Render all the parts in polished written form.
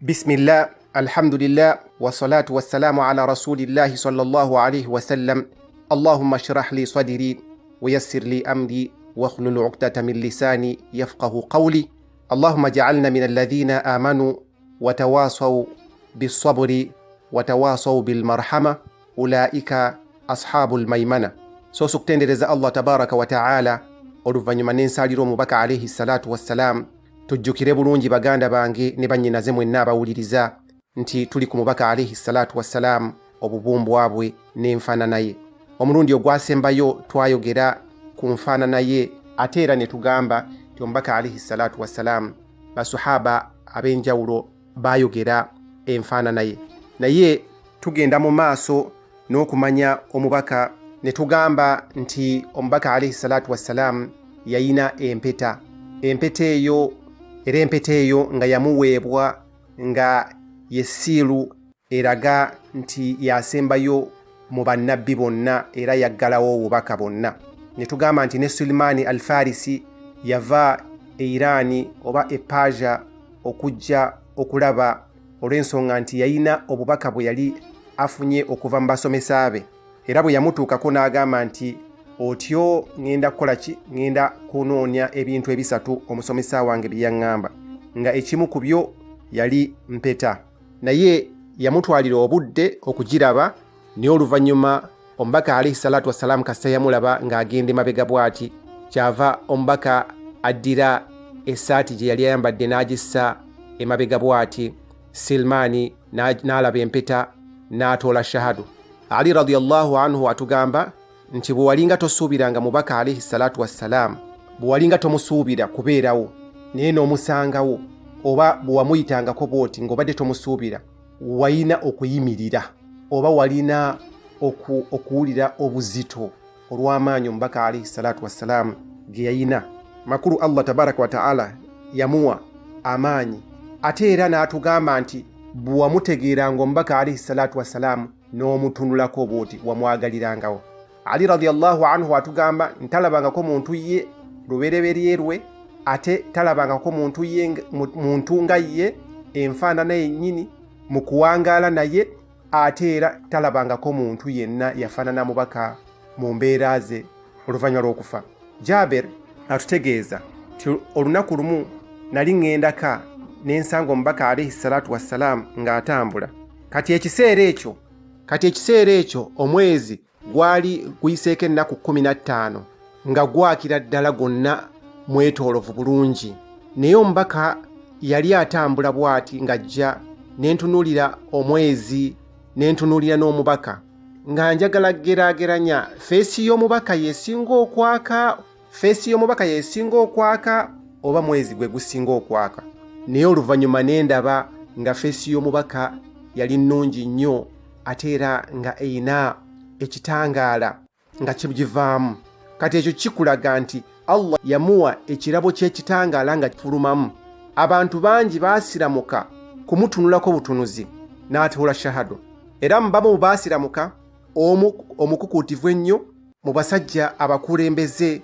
بسم الله الحمد لله والصلاة والسلام على رسول الله صلى الله عليه وسلم. اللهم اشرح لي صدري ويسر لي أمري واحلل عقدة من لساني يفقه قولي. اللهم اجعلنا من الذين آمنوا وتواصوا بالصبر وتواصوا بالمرحمة أولئك أصحاب الميمنة. So suktendereza Allah tabaraka wa ta'ala oluvannyuma n'ensalira omubaka alayhi salatu wassalam. Tujjukire bulungi baganda bange ne bannyinaze mwenna abawuliriza nti tuli ku mubaka alayhi salatu wassalam, obubumbwa bwe n'enfaanana ye. Omulundi ogwasembayo twayogera ku nfaanana ye ate era ne tugamba nti omubaka alayhi salatu wassalam basahaba ab'enjawulo bayogera enfaanana ye. Naye tugenda mu maaso n'okumanya omubaka ne tugamba nti omubaka alayhi salatu wassalam yayina empeta. Empeta eyo nga yamuweebwa nga yesiiru eraga nti yasembayo mu bannabbi bonna era yaggalawo obubaka bonna. Ne tugamba nti ne Sulmani al-Farisi yava e Irani oba e Persia okujja okulaba olw'ensonga nti yayina obubaka bwe yali afunye okuva mu basomesa be, era bwe yamutuukako n'agamba nti otyo ngenda kukola ki, ngenda kunoonya ebintu ebisatu omusomesa wange bye yaŋŋamba, nga ekimu ku byo yali mpeta. Naye yamutwalira obudde okugiraba, naye oluvannyuma omubaka alayhi salatu wassalam kasita yamulaba ng'agenda emabega bw'ati, kyava omubaka addira essaati gye yali ayambadde n'agissa emabega bw'ati. Silmaani n'alaba empeta n'atoola shahadu. Ali radiyallahu anhu atugamba nti bwe walinga tosuubiranga mubaka alayhi salatu wassalam, bwe walinga tomusuubira kubeerawo naye n'omusangawo, oba bwe wamuyitangako bw'oti ng'obadde tomusuubira, walina okuyimirira oba walina okuwulira obuzito olw'amaanyi omubaka alayhi salatu wassalam ge yayina. Makulu Allah tabaraka wa ta'ala yamuwa amaanyi. Ate era n'atugamba nti bwe wamutegeeranga omubaka alayhi salatu wassalam n'omutunulako bw'oti wamwagalirangawo. Ali radiyallahu anhu atugamba ntalabangako muntu ye lubereberye lwe, ate talabangako muntu nga ye enfaanana yennyini mu kuwangaala naye, ate era talabangako muntu yenna yafaanana mubaka mu mbeera ze oluvannyuma lw'okufa. Jabir atutegeeza nti olunaku lumu nali ŋŋendaka n'ensanga omubaka alayhi salatu wassalam ng'atambula. Kati ekiseera ekyo omwezi gwali guyiseeko ennaku 15 nga gwakira ddala gwonna mwetoolovu bulungi. Naye omubaka yali atambula bw'ati ng'ajja, n'entunuulira omwezi n'entunuulira n'omubaka nga njagala geraageranya feesi y'omubaka yeesinga okwaka oba mwezi gwe gusinga okwaka. Naye oluvannyuma ne ndaba nga feesi y'omubaka yali nnungi nnyo, ate era nga eyina ekitangaala nga kigivaamu. Kati ekyo kikulaga nti Allah yamuwa ekirabo ky'ekitangaala nga kifulumamu. Abantu bangi baasiramuka kumutunulako butunuzi n'atoola shahadu. Era mubamu mu baasiramuka omukukuutivu ennyo mu basajja abakulembeze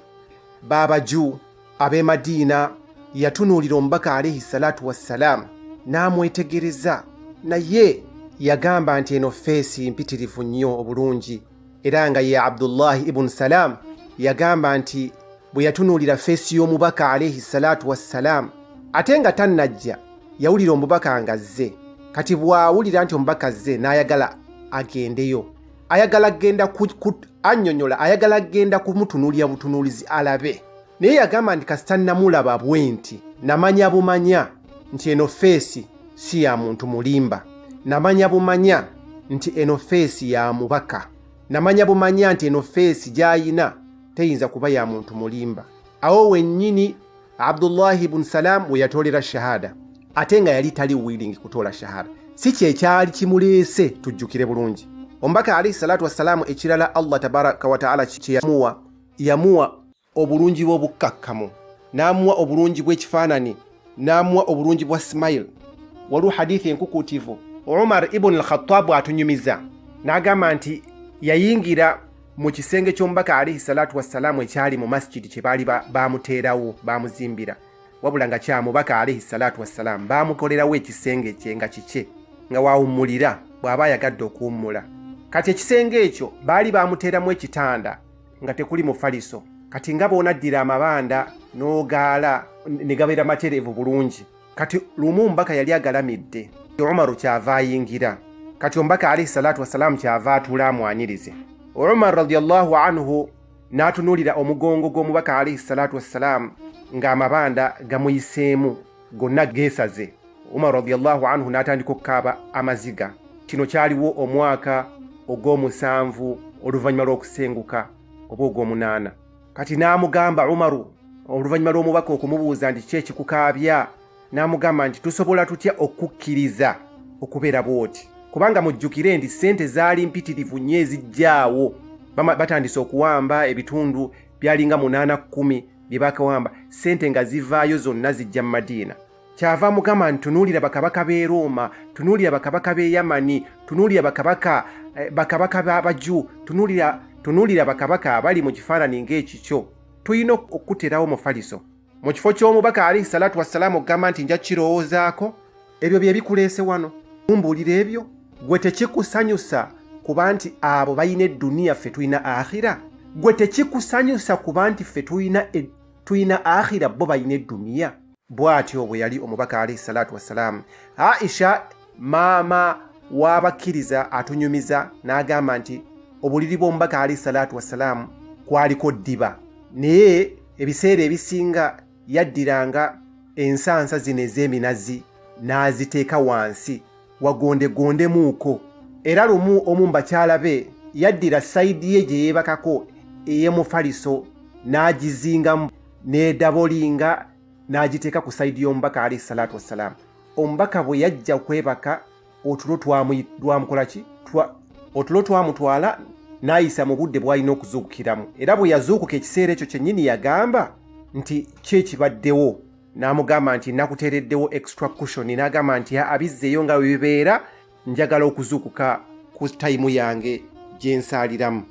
b'Abaju ab'e Madiina yatunuulira omubaka alayhi salatu wassalam n'amwetegereza, naye yagamba nti eno feesi mpitirivu nnyo obulungi. Era nga ye Abdullahi ibn Salam yagamba nti bwe yatunuulira feesi y'omubaka alayhi salatu wassalam, ate nga tannajja yawulira omubaka ng'azze. Kati bw'awulira nti omubaka azze n'ayagala agendeyo, ayagala genda kumutunuulira butunuulizi alabe. Naye yagamba nti kasita namulaba bwe nti namanya bumanya nti eno feesi si ya muntu mulimba, namanya bumanya nti eno feesi ya mubaka, namanya bumanya nti eno feesi gy'ayina teyinza kuba ya muntu mulimba. Awo wennyini Abdullahi ibn Salam we yatoolera shahada, ate nga yali tali willing kutoola shahada. Si kyekyali kimuleese, tujjukire bulungi. Omubaka alayhi salatu wassalamu ekirala Allah tabaraka wa ta'ala kye yamuwa obulungi bw'obukkakkamu, n'amuwa obulungi bw'ekifaanani, n'amuwa obulungi bwa smile. Waliwo hadithi enkukuutivu Umar ibn al-Khattab atunyumiza n'agamba nti yayingira mu kisenge ky'omubaka alayhi salatu wassalamu ekyali mu masjidi kye baali bamuteerawo, bamuzimbira. wabula nga kya mubaka alayhi salatu wassalam baamukolerawo ekisenge kye nga kike nga waawummulira bw'aba ayagadde okuwummula. Kati ekisenge ekyo baali baamuteeramu ekitanda nga tekuli mufaliso. Kati nga bw'onaddira amabanda n'ogaala ne gabeera matereevu bulungi. Kati lumu mbaka yali agalamidde, Umaru kyava ayingira. Kati omubaka alayhi salatu wassalam kyava atula amwanyirize. Umar radiyallahu anhu n'atunuulira omugongo gw'omubaka alayhi salatu wassalam ng'amabanda gamuyiseemu gonna geesaze. Umar radiyallahu anhu n'atandika okukaaba amaziga. Kino kyaliwo omwaka ogw'omusanvu oluvannyuma lw'okusenguka oba ogw'omunaana. Kati n'amugamba Umaru oluvannyuma lw'omubaka okumubuuza nti ki ekikukaabya, n'amugamba nti tusobola tutya okukkiriza okubeera bw'oti, kubanga mujjukire nti ssente zaali mpitirivu nnyo ezijjaawo. Batandise okuwamba ebitundu byalinga 8-10 bye bakawamba, ssente nga zivaayo zonna zijja mu Madiina. Kyava amugamba nti tunuulira bakabaka b'e Roma, tunuulira bakabaka b'e Yamani, tunuulira bakabaka b'Abaju, tunuulira bakabaka abali mu kifaananyi ng'ekikyo. Tulina okuterawo mufaliso. Mu kifo ky'omubaka alayhi salatu wassalamu okugamba nti nja kirowoozaako, ebyo bye bikuleese wano. Mumbuulira ebyo, gwe tekikusanyusa kuba nti abo balina edduniya, ffe tulina akhira? Gwe tekikusanyusa kuba nti ffe tulina akhira, bo balina edduniya? Bw'atyo bwe yali omubaka alayhi salatu wassalamu. Aisha maama w'abakkiriza atunyumiza n'agamba nti obuliri bw'omubaka alayhi salatu wassalamu kwaliko ddiba, naye ebiseera ebisinga yaddiranga ensansa zino ez'eminazi n'aziteeka wansi wagondegondemuuko. Era lumu omu mu bakyala be yaddira sayidi ye gye yeebakako ey'emufaliso n'agizingamu n'edabolinga n'agiteeka ku sayidi y'omubaka alayhi salatu wassalamu. Omubaka bwe yajja kwebaka otulo twamukola ki? Otulo twamutwala n'ayisa mu budde bw'alina okuzuukukiramu. Era bwe yazuukuka ekiseera ekyo kyennyini yagamba nti ki ekibaddewo, n'amugamba nti nakuteereddewo extra cushion, n'agamba nti abizzeeyo nga bwe bibeera, njagala okuzuukuka ku tayimu yange gye nsaaliramu.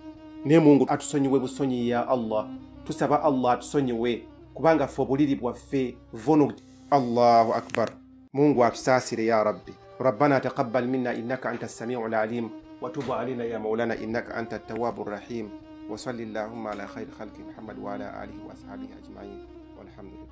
Ne Mungu atusonyiwe busonyi ya Allah. Tusaba Allah atusonyiwe kubanga ffe obuliri bwaffe vunu. Allahu akbar. Mungu atusaasire ya Rabbi. Rabbana taqabbal minna innaka anta as-sami'ul alim wa tub alayna ya maulana innaka anta at-tawwabur rahim. Wa salli Allahumma ala khayri khalqi Muhammad wa ala alihi wa ashabihi ajma'in. Walhamdulillah.